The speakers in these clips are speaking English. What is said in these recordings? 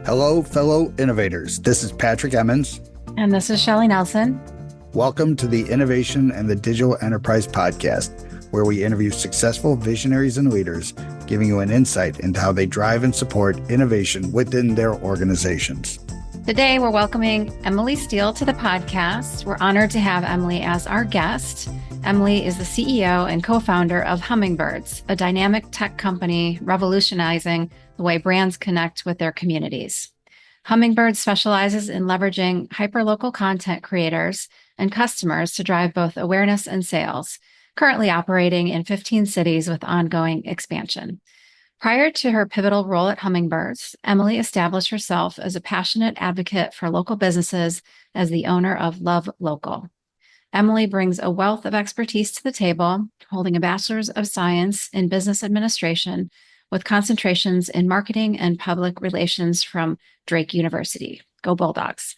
Hello, fellow innovators. This is Patrick Emmons. And this is Shelley Nelson. Welcome to the Innovation and the Digital Enterprise Podcast, where we interview successful visionaries and leaders, giving you an insight into how they drive and support innovation within their organizations. Today, we're welcoming Emily Steele to the podcast. We're honored to have Emily as our guest. Emily is the CEO and co-founder of Hummingbirds, a dynamic tech company revolutionizing the way brands connect with their communities. Hummingbirds specializes in leveraging hyperlocal content creators and customers to drive both awareness and sales, currently operating in 15 cities with ongoing expansion. Prior to her pivotal role at Hummingbirds, Emily established herself as a passionate advocate for local businesses as the owner of Love Local. Emily brings a wealth of expertise to the table, holding a bachelor's of science in business administration with concentrations in marketing and public relations from Drake University. Go Bulldogs.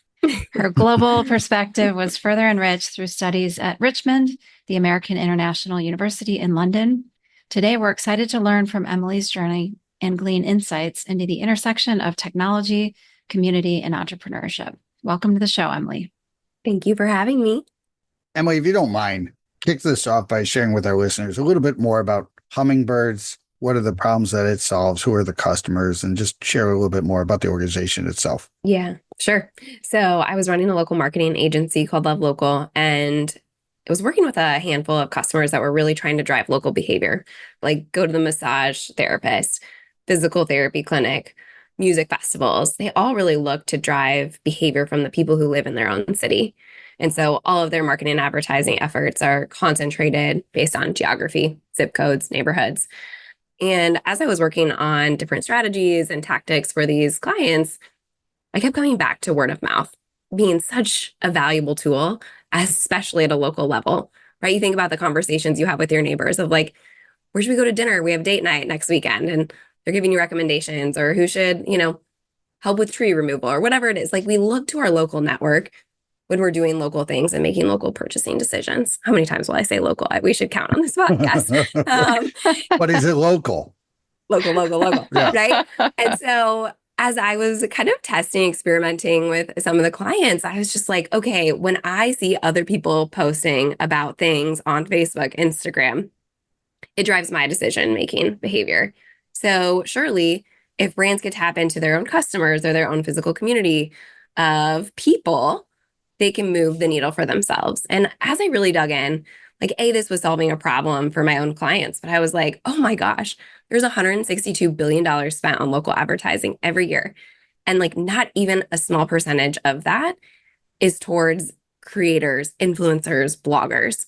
Her global perspective was further enriched through studies at Richmond, the American International University in London. Today, we're excited to learn from Emily's journey and glean insights into the intersection of technology, community, and entrepreneurship. Welcome to the show, Emily. Thank you for having me. Emily, if you don't mind, kick this off by sharing with our listeners a little bit more about Hummingbirds. What are the problems that it solves? Who are the customers? And just share a little bit more about the organization itself. Yeah, sure. So I was running a local marketing agency called Love Local, and I was working with a handful of customers that were really trying to drive local behavior, like go to the massage therapist, physical therapy clinic, music festivals. They all really look to drive behavior from the people who live in their own city. And so all of their marketing and advertising efforts are concentrated based on geography, zip codes, neighborhoods. And as I was working on different strategies and tactics for these clients, I kept coming back to word of mouth being such a valuable tool, especially at a local level, right? You think about the conversations you have with your neighbors of like, where should we go to dinner? We have date night next weekend, and they're giving you recommendations, or who should, help with tree removal or whatever it is. Like, we look to our local network when we're doing local things and making local purchasing decisions. How many times will I say local? We should count on this podcast. But is it local? Local, Yeah. right? And so as I was kind of testing, experimenting with some of the clients, I was just like, okay, when I see other people posting about things on Facebook, Instagram, it drives my decision-making behavior. So surely if brands could tap into their own customers or their own physical community of people, they can move the needle for themselves. And as I really dug in, like, this was solving a problem for my own clients, but I was like, oh my gosh, there's $162 billion spent on local advertising every year. And like, not even a small percentage of that is towards creators, influencers, bloggers.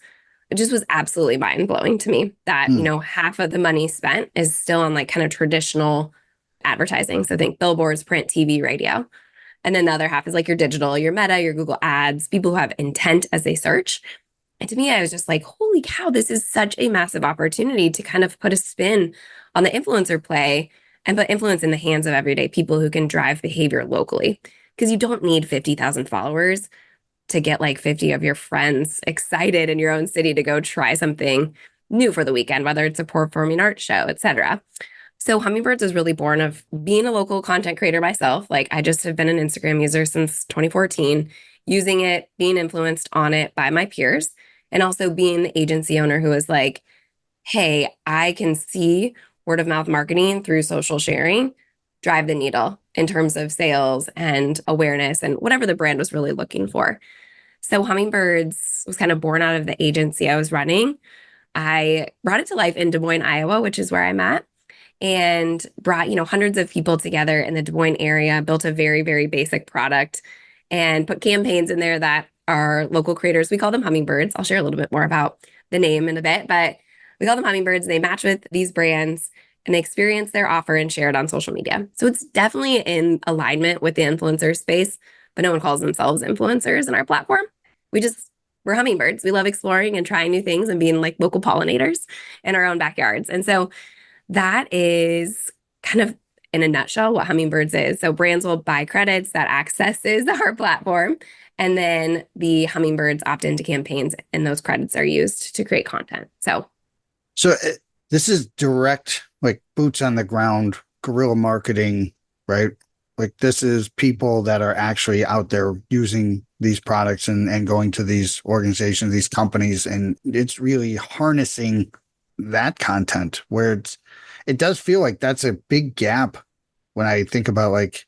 It just was absolutely mind-blowing to me that, half of the money spent is still on like kind of traditional advertising. So think billboards, print, TV, radio. And then the other half is like your digital, your Meta, your Google Ads, people who have intent as they search. And to me, I was just like, holy cow, this is such a massive opportunity to kind of put a spin on the influencer play and put influence in the hands of everyday people who can drive behavior locally. Because you don't need 50,000 followers to get like 50 of your friends excited in your own city to go try something new for the weekend, whether it's a performing arts show, et cetera. So Hummingbirds was really born of being a local content creator myself. Like, I just have been an Instagram user since 2014, using it, being influenced on it by my peers, and also being the agency owner who was like, hey, I can see word of mouth marketing through social sharing drive the needle in terms of sales and awareness and whatever the brand was really looking for. So Hummingbirds was kind of born out of the agency I was running. I brought it to life in Des Moines, Iowa, which is where I'm at, and brought, hundreds of people together in the Des Moines area, built a very, very basic product, and put campaigns in there that are local creators. We call them Hummingbirds. I'll share a little bit more about the name in a bit, but we call them Hummingbirds. They match with these brands and they experience their offer and share it on social media. So it's definitely in alignment with the influencer space, but no one calls themselves influencers in our platform. We're hummingbirds. We love exploring and trying new things and being like local pollinators in our own backyards. And so that is kind of in a nutshell what Hummingbirds is. So brands will buy credits that accesses our platform, And then the hummingbirds opt into campaigns and those credits are used to create content. So this is direct, like boots on the ground, guerrilla marketing, right? Like this is people that are actually out there using these products and going to these organizations, these companies, and it's really harnessing that content where it does feel like that's a big gap when I think about like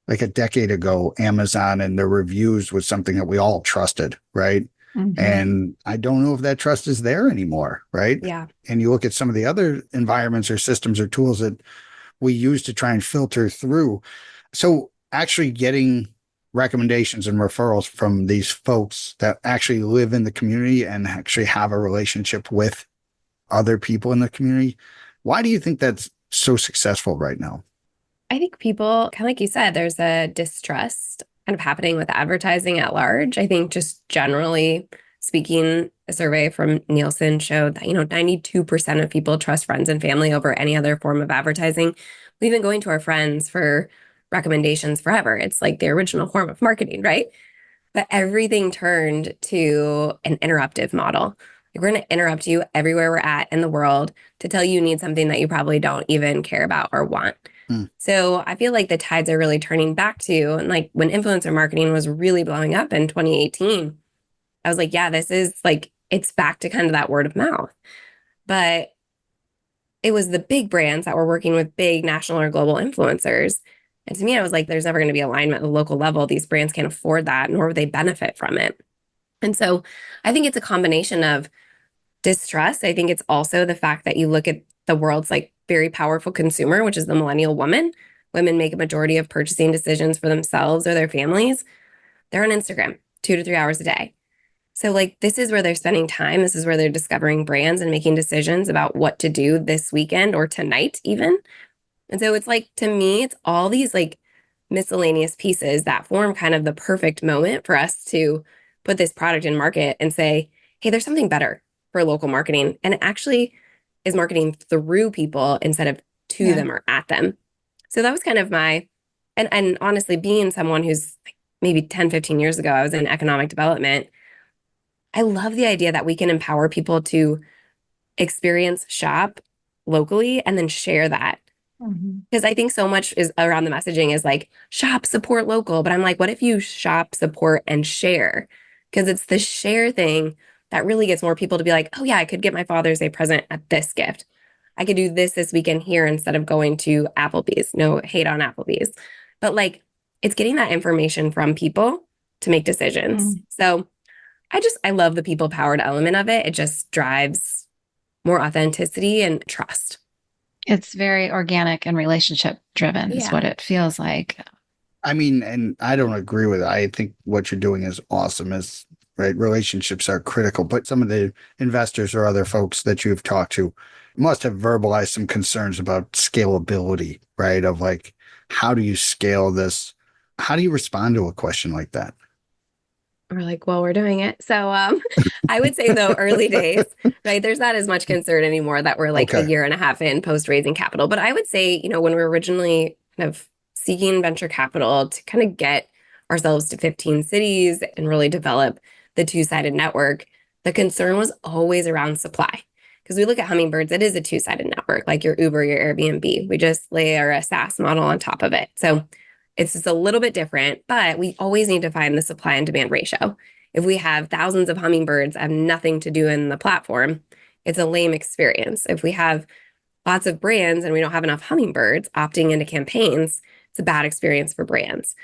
a decade ago, Amazon and the reviews was something that we all trusted, right? Mhm. And I don't know if that trust is there anymore, right? Yeah. And you look at some of the other environments or systems or tools that we use to try and filter through. So actually getting recommendations and referrals from these folks that actually live in the community and actually have a relationship with other people in the community. Why do you think that's so successful right now? I think people, kind of like you said, there's a distrust kind of happening with advertising at large. I think just generally speaking, a survey from Nielsen showed that, 92% of people trust friends and family over any other form of advertising. We've been going to our friends for recommendations forever. It's like the original form of marketing, right? But everything turned to an interruptive model. Like we're going to interrupt you everywhere we're at in the world to tell you need something that you probably don't even care about or want. So I feel like the tides are really turning back to, and like when influencer marketing was really blowing up in 2018, I was like, yeah, this is like, it's back to kind of that word of mouth. But it was the big brands that were working with big national or global influencers. And to me, I was like, there's never going to be alignment at the local level. These brands can't afford that, nor would they benefit from it. And so I think it's a combination of distrust. I think it's also the fact that you look at the world's like very powerful consumer, which is the millennial woman. Women make a majority of purchasing decisions for themselves or their families. They're on Instagram 2 to 3 hours a day. So like this is where they're spending time. This is where they're discovering brands and making decisions about what to do this weekend or tonight even. And so it's like, to me, it's all these like miscellaneous pieces that form kind of the perfect moment for us to put this product in market and say, hey, there's something better for local marketing. And it actually is marketing through people instead of to them or at them. So that was kind of and honestly, being someone who's like maybe 10, 15 years ago, I was in economic development. I love the idea that we can empower people to experience shop locally and then share that. Because I think so much is around the messaging is like shop, support local. But I'm like, what if you shop, support, and share? Because it's the share thing that really gets more people to be like, oh, yeah, I could get my Father's Day present at this gift. I could do this weekend here instead of going to Applebee's. No hate on Applebee's. But like, it's getting that information from people to make decisions. So I love the people powered element of it. It just drives more authenticity and trust. It's very organic and relationship driven is what it feels like. I mean, and I don't agree with it. I think what you're doing is awesome. Right, relationships are critical, but some of the investors or other folks that you've talked to must have verbalized some concerns about scalability, right? Of like, how do you scale this? How do you respond to a question like that? We're like, well, we're doing it. So I would say though, early days, right? There's not as much concern anymore that we're like a year and a half in post raising capital. But I would say, when we were originally kind of seeking venture capital to kind of get ourselves to 15 cities and really develop the two-sided network, the concern was always around supply. Because we look at Hummingbirds, it is a two-sided network, like your Uber, your Airbnb. We just layer a SaaS model on top of it. So it's just a little bit different, but we always need to find the supply and demand ratio. If we have thousands of hummingbirds have nothing to do in the platform, it's a lame experience. If we have lots of brands and we don't have enough hummingbirds opting into campaigns, it's a bad experience for brands.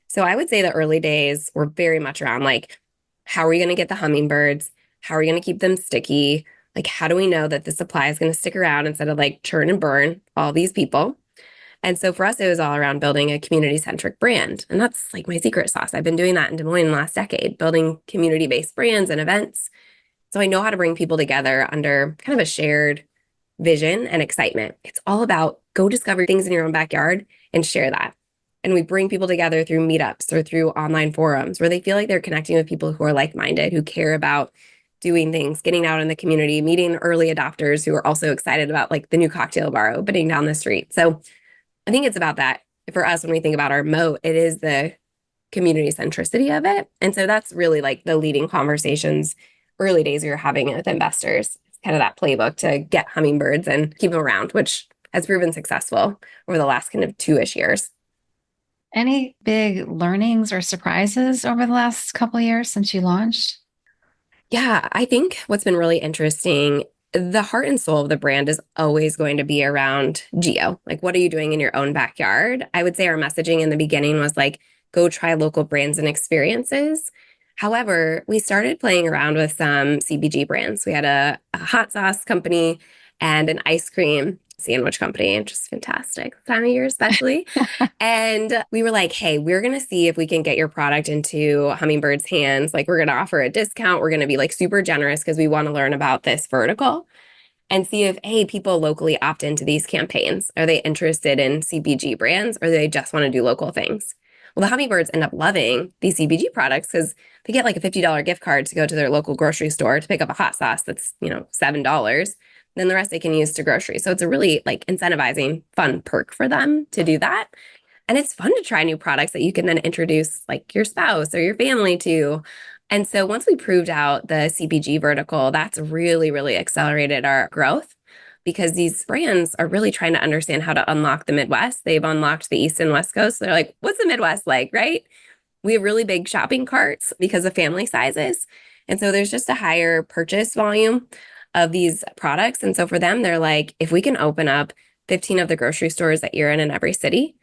So I would say the early days were very much around like, how are we going to get the hummingbirds? How are we going to keep them sticky? Like, how do we know that the supply is going to stick around instead of like churn and burn all these people? And so for us, it was all around building a community-centric brand. And that's like my secret sauce. I've been doing that in Des Moines in the last decade, building community-based brands and events. So I know how to bring people together under kind of a shared vision and excitement. It's all about go discover things in your own backyard and share that. And we bring people together through meetups or through online forums where they feel like they're connecting with people who are like-minded, who care about doing things, getting out in the community, meeting early adopters who are also excited about like the new cocktail bar opening down the street. So I think it's about that. For us, when we think about our moat, it is the community centricity of it. And so that's really like the leading conversations early days we were having with investors. It's kind of that playbook to get hummingbirds and keep them around, which has proven successful over the last kind of 2-ish years. Any big learnings or surprises over the last couple of years since you launched? Yeah, I think what's been really interesting, the heart and soul of the brand is always going to be around geo. Like, what are you doing in your own backyard? I would say our messaging in the beginning was like, go try local brands and experiences. However, we started playing around with some CPG brands. We had a hot sauce company and an ice cream sandwich company, which is fantastic this time of year, especially. And we were like, hey, we're going to see if we can get your product into Hummingbird's hands. Like, we're going to offer a discount. We're going to be like super generous because we want to learn about this vertical and see if, hey, people locally opt into these campaigns. Are they interested in CPG brands or do they just want to do local things? Well, the Hummingbirds end up loving these CPG products because they get like a $50 gift card to go to their local grocery store to pick up a hot sauce that's, $7. Then the rest they can use to grocery. So it's a really like incentivizing, fun perk for them to do that. And it's fun to try new products that you can then introduce like your spouse or your family to. And so once we proved out the CPG vertical, that's really, really accelerated our growth because these brands are really trying to understand how to unlock the Midwest. They've unlocked the East and West Coast. They're like, what's the Midwest like, right? We have really big shopping carts because of family sizes. And so there's just a higher purchase volume of these products. And so for them, they're like, if we can open up 15 of the grocery stores that you're in every city,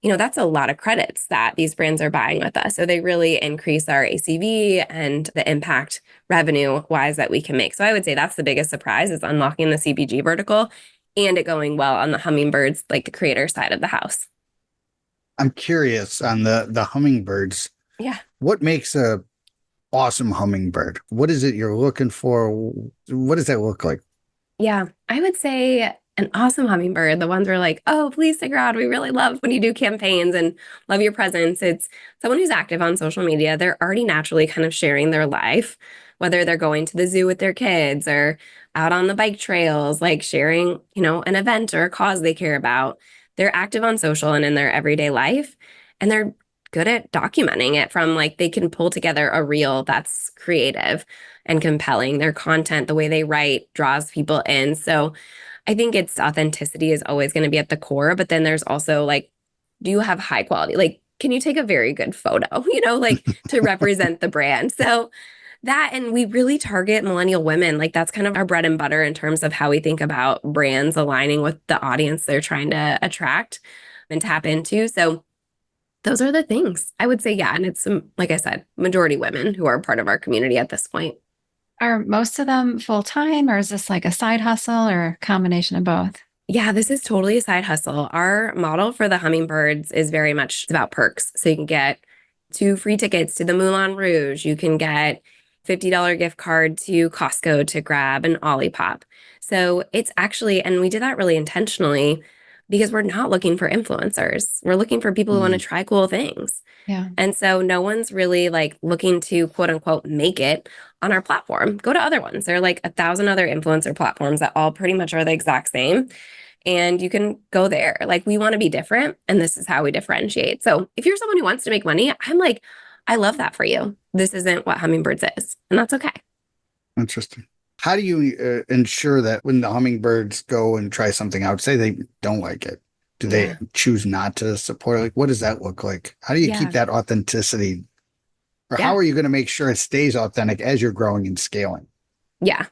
that's a lot of credits that these brands are buying with us. So they really increase our ACV and the impact revenue wise that we can make. So I would say that's the biggest surprise is unlocking the CPG vertical and it going well on the hummingbirds, like the creator side of the house. I'm curious on the hummingbirds. Yeah. What makes a awesome hummingbird? What is it you're looking for? What does that look like? Yeah, I would say an awesome hummingbird. The ones who are like, oh, please stick around. We really love when you do campaigns and love your presence. It's someone who's active on social media. They're already naturally kind of sharing their life, whether they're going to the zoo with their kids or out on the bike trails, like sharing, an event or a cause they care about. They're active on social and in their everyday life. And they're good at documenting it from like they can pull together a reel that's creative and compelling. Their content, the way they write, draws people in. So I think it's authenticity is always going to be at the core, but then there's also like, do you have high quality? Like, can you take a very good photo, like to represent the brand? So that, and we really target millennial women. Like that's kind of our bread and butter in terms of how we think about brands aligning with the audience they're trying to attract and tap into. So those are the things I would say. Yeah. And it's, like I said, majority women who are part of our community at this point. Are most of them full-time or is this like a side hustle or a combination of both? Yeah, this is totally a side hustle. Our model for the hummingbirds is very much about perks. So you can get 2 free tickets to the Moulin Rouge. You can get $50 gift card to Costco to grab an Olipop. So it's actually, and we did that really intentionally because we're not looking for influencers. We're looking for people who want to try cool things. Yeah. And so no one's really like looking to quote unquote make it on our platform. Go to other ones. There are like 1,000 other influencer platforms that all pretty much are the exact same. And you can go there. Like we want to be different. And this is how we differentiate. So if you're someone who wants to make money, I'm like, I love that for you. This isn't what Hummingbirds is. And that's okay. Interesting. How do you ensure that when the hummingbirds go and try something out, say they don't like it, do they choose not to support? Like, what does that look like? How do you keep that authenticity? Or how are you going to make sure it stays authentic as you're growing and scaling? Yeah.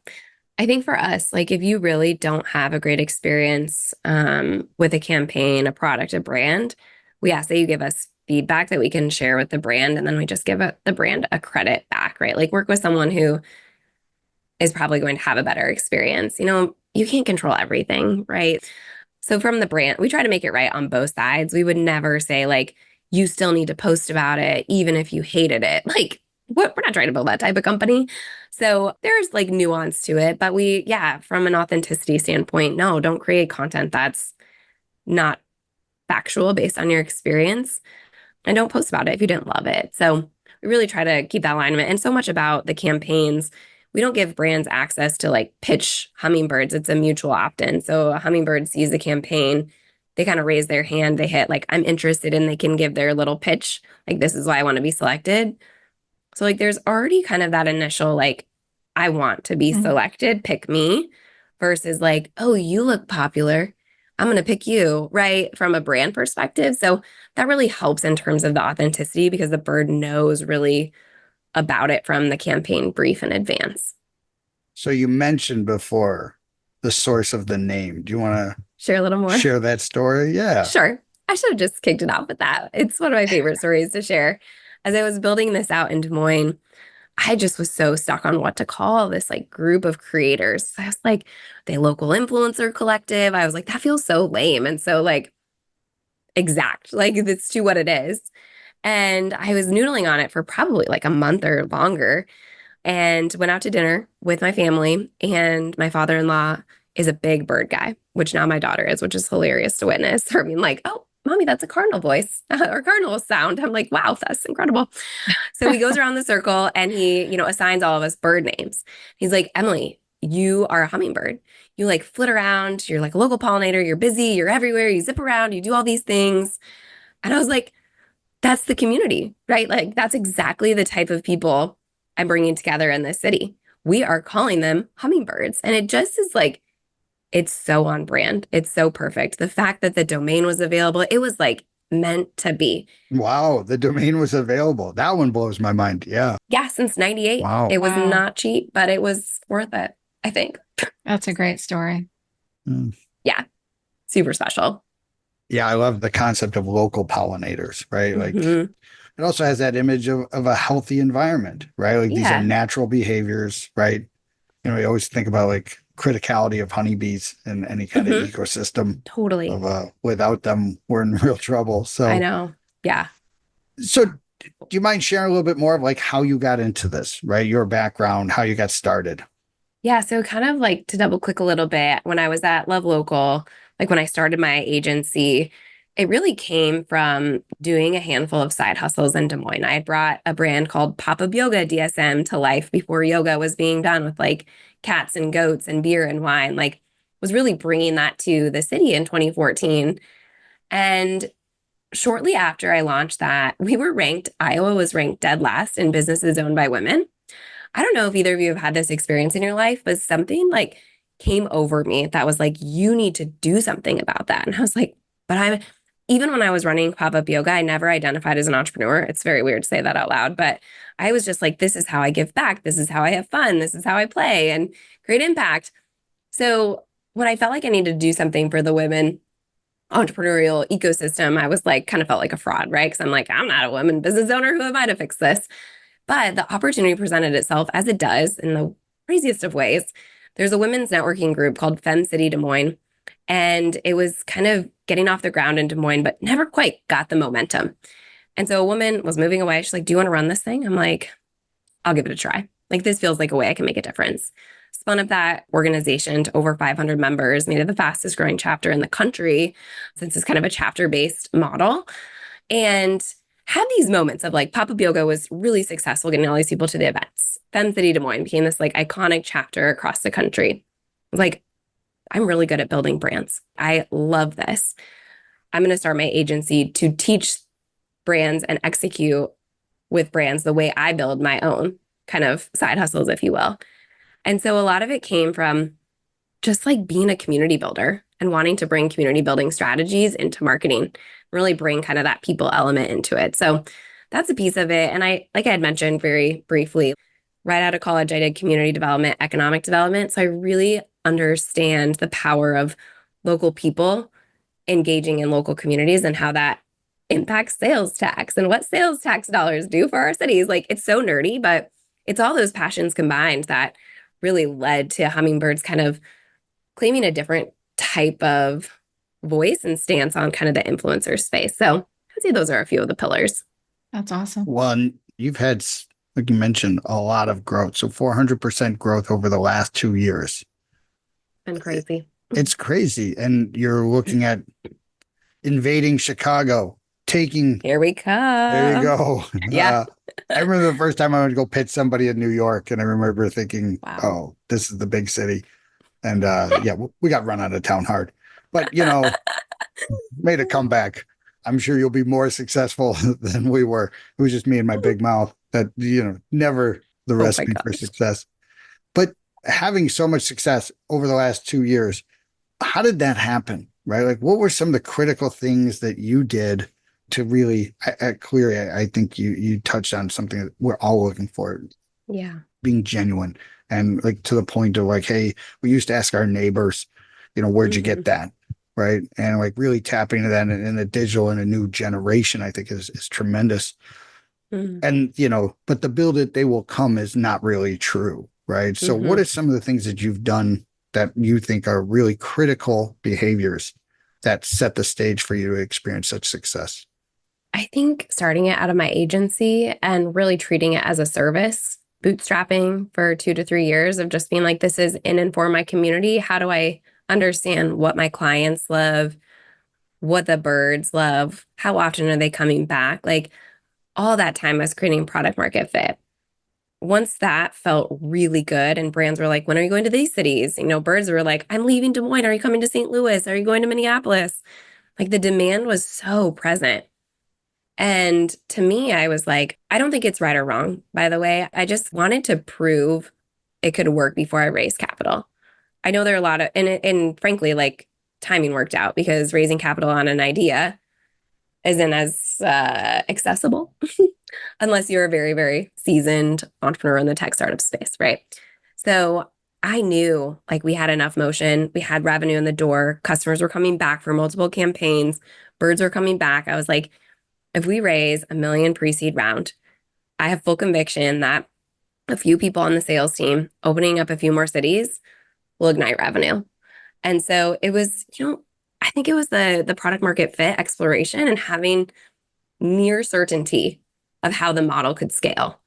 I think for us, like if you really don't have a great experience with a campaign, a product, a brand, we ask that you give us feedback that we can share with the brand. And then we just give the brand a credit back, right? Like work with someone who is probably going to have a better experience. You can't control everything, right? So from the brand, we try to make it right on both sides. We would never say like, you still need to post about it, even if you hated it. Like, we're not trying to build that type of company. So there's like nuance to it. But from an authenticity standpoint, no, don't create content that's not factual based on your experience. And don't post about it if you didn't love it. So we really try to keep that alignment. And so much about the campaigns, we don't give brands access to like pitch hummingbirds. It's a mutual opt-in. So a hummingbird sees the campaign, they kind of raise their hand, they hit like, I'm interested, and they can give their little pitch. Like, this is why I want to be selected. So like, there's already kind of that initial, like, I want to be selected, pick me, versus like, oh, you look popular, I'm going to pick you, right? From a brand perspective. So that really helps in terms of the authenticity because the bird knows really about it from the campaign brief in advance. So you mentioned before the source of the name. Do you want Share a little to more? share that story? Yeah. Sure. I should have just kicked it off with that. It's one of my favorite stories to share. As I was building this out in Des Moines, I just was so stuck on what to call this like group of creators. I was like, the local influencer collective. I was like, that feels so lame and so like exact. Like it's to what it is. And I was noodling on it for probably like a month or longer and went out to dinner with my family. And my father-in-law is a big bird guy, which now my daughter is, which is hilarious to witness. Her being like, oh, mommy, that's a cardinal voice or cardinal sound. I'm like, wow, that's incredible. So he goes around the circle and he, assigns all of us bird names. He's like, Emily, you are a hummingbird. You like flit around. You're like a local pollinator. You're busy. You're everywhere. You zip around. You do all these things. And I was like, that's the community, right? Like that's exactly the type of people I'm bringing together in this city. We are calling them hummingbirds. And it just is like, it's so on brand. It's so perfect. The fact that the domain was available, it was like meant to be. Wow. The domain was available. That one blows my mind. Yeah. Yeah, since 98. Wow. It was Wow. not cheap, but it was worth it, I think. That's a great story. Yeah, super special. Yeah. I love the concept of local pollinators, right? Like Mhm. it also has that image of a healthy environment, right? Like these Yeah. are natural behaviors, right? We always think about like criticality of honeybees in any kind of ecosystem. Totally. Without them, we're in real trouble. So I know. Yeah. So do you mind sharing a little bit more of like how you got into this, right? Your background, how you got started? Yeah. So kind of like to double click a little bit, when I was at Love Local, like when I started my agency, it really came from doing a handful of side hustles in Des Moines. I had brought a brand called Pop-Up Yoga DSM to life before yoga was being done with like cats and goats and beer and wine. Like was really bringing that to the city in 2014. And shortly after I launched that, Iowa was ranked dead last in businesses owned by women. I don't know if either of you have had this experience in your life, but something like came over me that was like, you need to do something about that. And I was like, even when I was running pop-up yoga, I never identified as an entrepreneur. It's very weird to say that out loud, but I was just like, this is how I give back. This is how I have fun. This is how I play and create impact. So when I felt like I needed to do something for the women entrepreneurial ecosystem, I was like, kind of felt like a fraud, right? Because I'm like, I'm not a woman business owner. Who am I to fix this? But the opportunity presented itself as it does in the craziest of ways. There's a women's networking group called Fem City Des Moines, and it was kind of getting off the ground in Des Moines, but never quite got the momentum. And so a woman was moving away. She's like, do you want to run this thing? I'm like, I'll give it a try. Like, this feels like a way I can make a difference. Spun up that organization to over 500 members, made it the fastest growing chapter in the country since it's kind of a chapter-based model. And had these moments of like pop-up yoga was really successful getting all these people to the events. Fem City Des Moines became this like iconic chapter across the country. Like, I'm really good at building brands. I love this. I'm going to start my agency to teach brands and execute with brands the way I build my own kind of side hustles, if you will. And so a lot of it came from just like being a community builder and wanting to bring community building strategies into marketing, really bring kind of that people element into it. So that's a piece of it. And like I had mentioned very briefly, right out of college, I did community development, economic development. So I really understand the power of local people engaging in local communities and how that impacts sales tax and what sales tax dollars do for our cities. Like, it's so nerdy, but it's all those passions combined that really led to Hummingbirds kind of claiming a different type of voice and stance on kind of the influencer space. So I'd say those are a few of the pillars. That's awesome. One, you've had, like you mentioned, a lot of growth. So 400% growth over the last 2 years. Been crazy. It's crazy. And you're looking at invading Chicago, taking. Here we come. There you go. Yeah. I remember the first time I went to go pitch somebody in New York, and I remember thinking, Wow. oh, this is the big city. And yeah, we got run out of town hard. But, made a comeback. I'm sure you'll be more successful than we were. It was just me and my big mouth that, never the Oh my recipe for gosh. success. But having so much success over the last 2 years, how did that happen? Right? Like, what were some of the critical things that you did to really, clearly, I think you touched on something that we're all looking for, Yeah. being genuine and like to the point of like, hey, we used to ask our neighbors, where'd you Mhm. get that? Right. And like really tapping into that in the digital and a new generation, I think is tremendous. Mhm. And, but the build it, they will come is not really true. Right. So what Mhm. are some of the things that you've done that you think are really critical behaviors that set the stage for you to experience such success? I think starting it out of my agency and really treating it as a service, bootstrapping for 2 to 3 years of just being like, this is in and for my community. How do I understand what my clients love, what the birds love? How often are they coming back? Like all that time I was creating product market fit. Once that felt really good and brands were like, when are you going to these cities? Birds were like, I'm leaving Des Moines. Are you coming to St. Louis? Are you going to Minneapolis? Like the demand was so present. And to me, I was like, I don't think it's right or wrong, by the way. I just wanted to prove it could work before I raised capital. I know there are a lot of, and frankly, like timing worked out because raising capital on an idea isn't as accessible unless you're a very, very seasoned entrepreneur in the tech startup space, right? So I knew like we had enough motion, we had revenue in the door, customers were coming back for multiple campaigns, birds were coming back. I was like, if we raise a million pre-seed round, I have full conviction that a few people on the sales team opening up a few more cities will ignite revenue. And so it was, I think it was the product market fit exploration and having near certainty of how the model could scale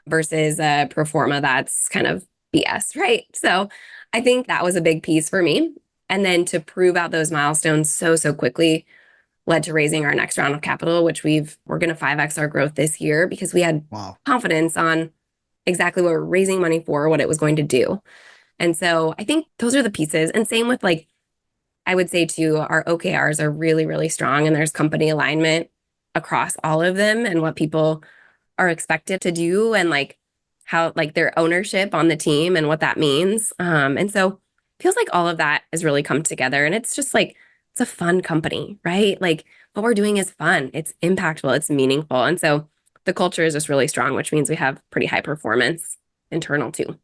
versus a pro forma that's kind of BS, right? So I think that was a big piece for me. And then to prove out those milestones so quickly led to raising our next round of capital, which we're going to 5x our growth this year because we had Wow. confidence on exactly what we're raising money for, what it was going to do. And so I think those are the pieces. And same with like, I would say too, our OKRs are really, really strong and there's company alignment across all of them and what people are expected to do and like how like their ownership on the team and what that means. And so feels like all of that has really come together and it's just like it's a fun company, right? Like what we're doing is fun, it's impactful, it's meaningful. And so the culture is just really strong, which means we have pretty high performance internal too.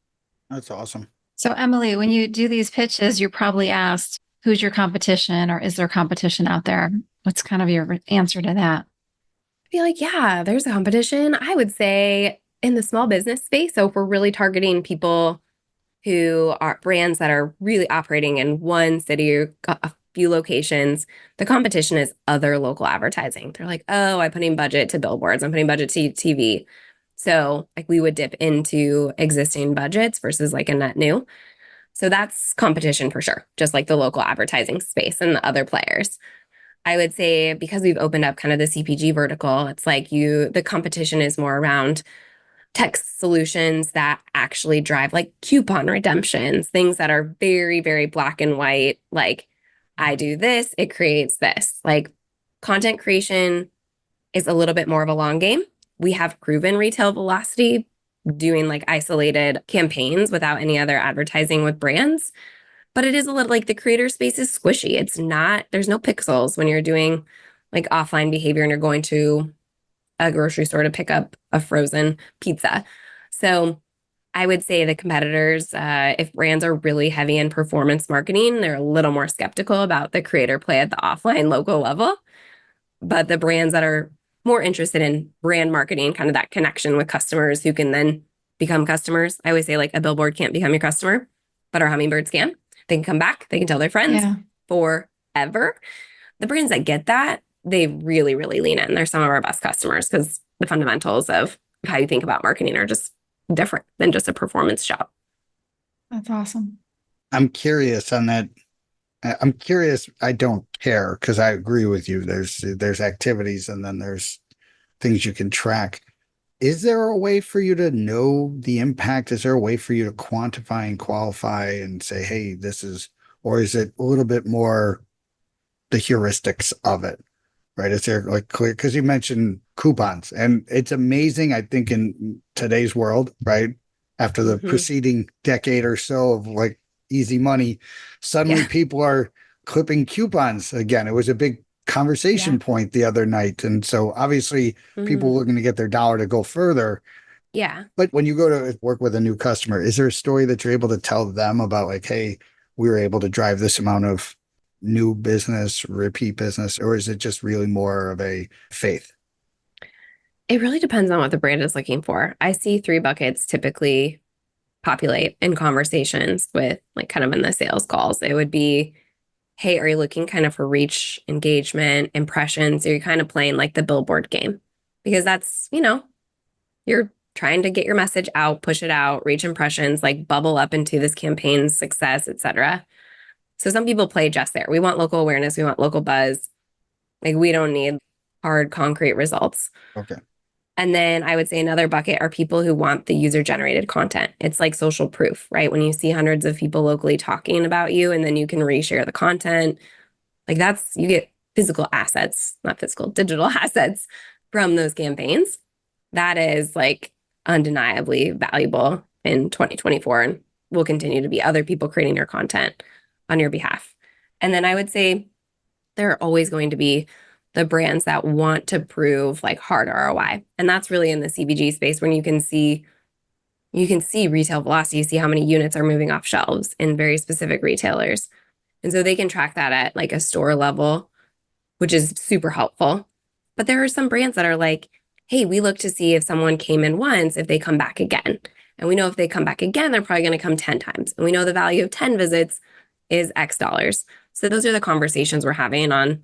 That's awesome. So, Emily, when you do these pitches, you're probably asked, who's your competition or is there competition out there? What's kind of your answer to that? I feel like, yeah, there's a competition. I would say in the small business space. So if we're really targeting people who are brands that are really operating in one city or a few locations, the competition is other local advertising. They're like, oh, I'm putting budget to billboards, I'm putting budget to TV. So like we would dip into existing budgets versus like a net new. So that's competition for sure, just like the local advertising space and the other players. I would say because we've opened up kind of the CPG vertical, it's like the competition is more around tech solutions that actually drive like coupon redemptions, things that are very, very black and white. Like, I do this, it creates this. Like, content creation is a little bit more of a long game. We have proven retail velocity doing like isolated campaigns without any other advertising with brands. But it is a little like the creator space is squishy. It's not, there's no pixels when you're doing like offline behavior and you're going to a grocery store to pick up a frozen pizza. So I would say the competitors, if brands are really heavy in performance marketing, they're a little more skeptical about the creator play at the offline local level. But the brands that are more interested in brand marketing, kind of that connection with customers who can then become customers. I always say like a billboard can't become your customer, but our hummingbirds can. They can come back, they can tell their friends Yeah, forever. The brands that get that, they really, really lean in. They're some of our best customers because the fundamentals of how you think about marketing are just different than just a performance job. that's awesome. I'm curious on that. I'm curious. I don't care because I agree with you. There's activities and then there's things you can track. Is there a way for you to know the impact? Is there a way for you to quantify and qualify and say, hey, this is, or is it a little bit more the heuristics of it, right? Is there like clear, because you mentioned coupons, and it's amazing, I think, in today's world, right? After the preceding decade or so of like easy money, suddenly people are clipping coupons again. It was a big conversation point the other night. And so obviously people looking to get their dollar to go further. Yeah. But when you go to work with a new customer, is there a story that you're able to tell them about like, hey, we were able to drive this amount of new business, repeat business, or is it just really more of a faith? It really depends on what the brand is looking for. I see three buckets typically populate in conversations with like kind of in the sales calls. It would be, hey, are you looking kind of for reach, engagement, impressions? Are you kind of playing like the billboard game? Because that's, you're trying to get your message out, push it out, reach impressions, like bubble up into this campaign's success, etc. So some people play just there. We want local awareness, we want local buzz. Like we don't need hard, concrete results. Okay. And then I would say another bucket are people who want the user generated content. It's like social proof, right? When you see hundreds of people locally talking about you and then you can reshare the content, like you get physical assets, not physical, digital assets from those campaigns. That is like undeniably valuable in 2024 and will continue to be other people creating your content on your behalf. And then I would say there are always going to be the brands that want to prove like hard ROI. And that's really in the CPG space when you can see retail velocity, see how many units are moving off shelves in very specific retailers. And so they can track that at like a store level, which is super helpful. But there are some brands that are like, hey, we look to see if someone came in once, if they come back again. And we know if they come back again, they're probably going to come 10 times. And we know the value of 10 visits is X dollars. So those are the conversations we're having on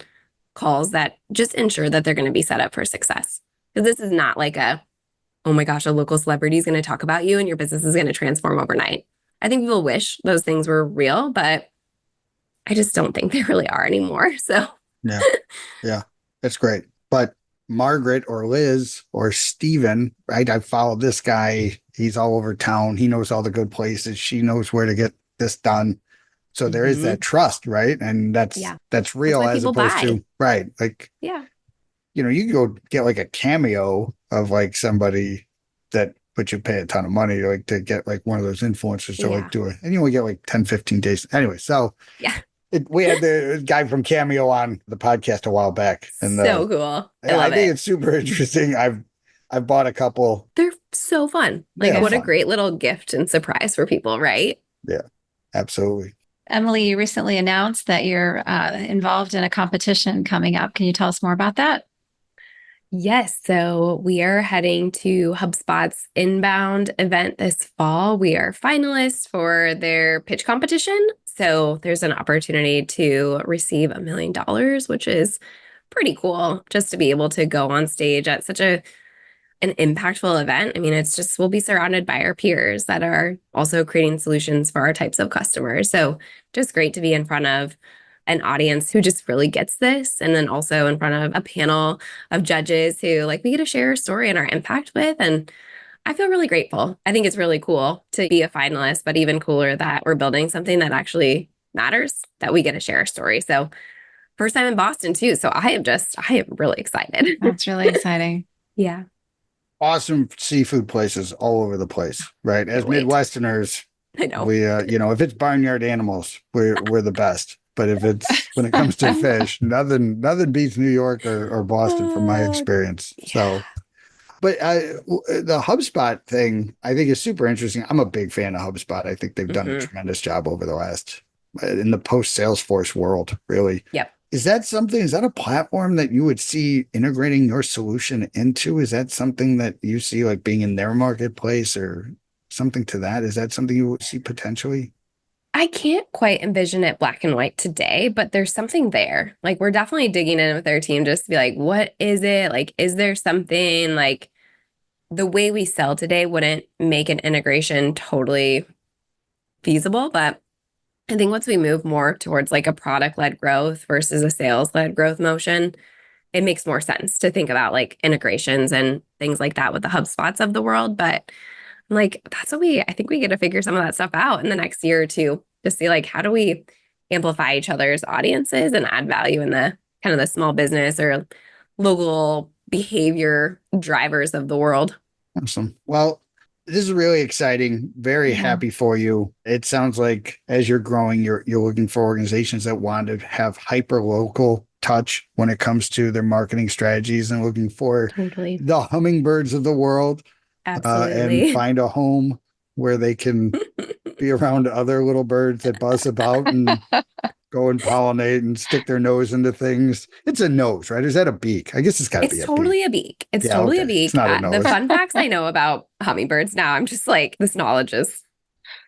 calls that just ensure that they're going to be set up for success. Because this is not like oh my gosh, a local celebrity is going to talk about you and your business is going to transform overnight. I think people wish those things were real, but I just don't think they really are anymore. So Yeah, that's great. But Margaret or Liz or Steven, right? I followed this guy. He's all over town. He knows all the good places. She knows where to get this done. So there is that trust, right? And that's real as opposed to, right. Like, you can go get like a cameo of like somebody but you pay a ton of money like to get like one of those influencers to like do it. And you only get like 10, 15 days. Anyway, so we had the guy from Cameo on the podcast a while back. And so cool. I think it's super interesting. I've bought a couple. They're so fun. Like what a great little gift and surprise for people, right? Yeah, absolutely. Emily, you recently announced that you're involved in a competition coming up. Can you tell us more about that? Yes. So we are heading to HubSpot's Inbound event this fall. We are finalists for their pitch competition. So there's an opportunity to receive $1 million, which is pretty cool just to be able to go on stage at such an impactful event. I mean, we'll be surrounded by our peers that are also creating solutions for our types of customers. So just great to be in front of an audience who just really gets this. And then also in front of a panel of judges who we get to share our story and our impact with. And I feel really grateful. I think it's really cool to be a finalist, but even cooler that we're building something that actually matters, that we get to share our story. So first time in Boston too. So I am really excited. That's really exciting. Yeah. Awesome seafood places all over the place, right? As Midwesterners, I know. We, if it's barnyard animals, we're the best. But when it comes to fish, nothing beats New York or Boston from my experience. Yeah. So, but the HubSpot thing, I think is super interesting. I'm a big fan of HubSpot. I think they've done a tremendous job over the last, in the post Salesforce world, really. Yep. Is that a platform that you would see integrating your solution into? Is that something that you see like being in their marketplace or something to that? Is that something you would see potentially? I can't quite envision it black and white today, but there's something there. Like we're definitely digging in with our team just to be like, what is it? Like, is there something like the way we sell today wouldn't make an integration totally feasible, but I think once we move more towards like a product-led growth versus a sales-led growth motion, it makes more sense to think about like integrations and things like that with the HubSpots of the world. But I'm like, I think we get to figure some of that stuff out in the next year or two to see like, how do we amplify each other's audiences and add value in the kind of the small business or local behavior drivers of the world. Awesome. Well, this is really exciting. Very happy for you. It sounds like as you're growing, you're looking for organizations that want to have hyper local touch when it comes to their marketing strategies and looking for the hummingbirds of the world. Absolutely. And find a home where they can be around other little birds that buzz about and go and pollinate and stick their nose into things. It's a nose, right? Is that a beak? I guess it's got to be a totally beak. a beak. It's totally a beak. It's not a nose. The fun facts I know about hummingbirds now, I'm just like, this knowledge it's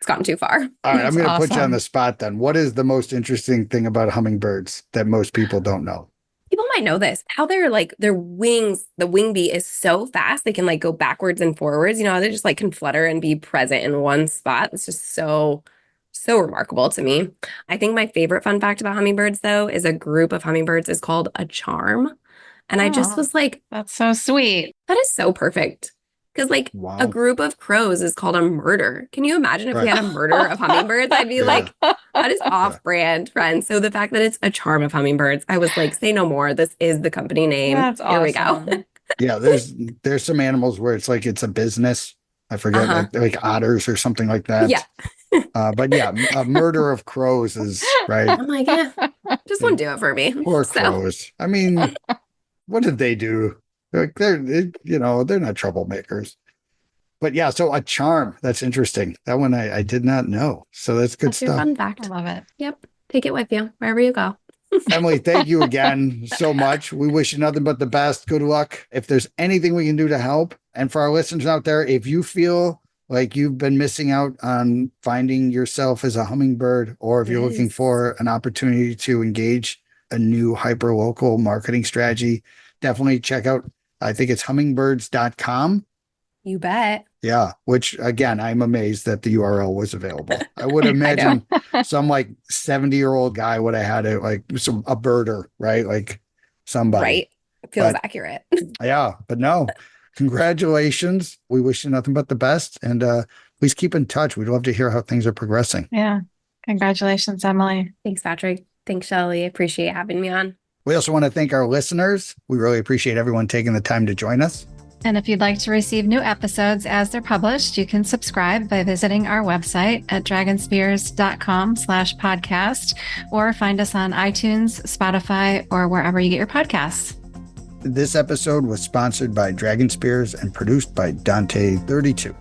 gotten too far. All right, I'm going to put you on awesome. the spot then. What is the most interesting thing about hummingbirds that most people don't know? People might know this, how they're like their wings, the wing beat is so fast. They can like go backwards and forwards. You know, they just like can flutter and be present in one spot. It's just so remarkable to me. I think my favorite fun fact about hummingbirds though, is a group of hummingbirds is called a charm. And I just was like, that's so sweet. that is so perfect. Because like a group of crows is called a murder. Can you imagine if we had a murder of hummingbirds? I'd be like, that is off-brand, friends. So the fact that it's a charm of hummingbirds, I was like, say no more. This is the company name. That's Here we go. awesome. Yeah, there's some animals where it's like it's a business. I forget, like otters or something like that. Yeah. But yeah, a murder of crows is right. I'm like, yeah, just wouldn't do it for me. Poor crows. I mean, what did they do? Like they're not troublemakers. But yeah, so a charm. That's interesting. That one I did not know. So that's good That's your stuff. fun fact. I love it. Yep. Take it with you wherever you go. Emily, thank you again so much. We wish you nothing but the best. Good luck. If there's anything we can do to help, and for our listeners out there, if you feel like you've been missing out on finding yourself as a hummingbird, or if you're looking for an opportunity to engage a new hyper-local marketing strategy, definitely check out, I think it's hummingbirds.com. You bet. Yeah, which again, I'm amazed that the URL was available. I would imagine some like 70-year-old guy would have had it, like a birder, right? Like somebody. Right. It feels accurate. Yeah, but no, congratulations. We wish you nothing but the best. And please keep in touch. We'd love to hear how things are progressing. Yeah. Congratulations, Emily. Thanks, Patrick. Thanks, Shelley. Appreciate having me on. We also want to thank our listeners. We really appreciate everyone taking the time to join us. And if you'd like to receive new episodes as they're published, you can subscribe by visiting our website at dragonspears.com/podcast, or find us on iTunes, Spotify, or wherever you get your podcasts. This episode was sponsored by Dragon Spears and produced by Dante32.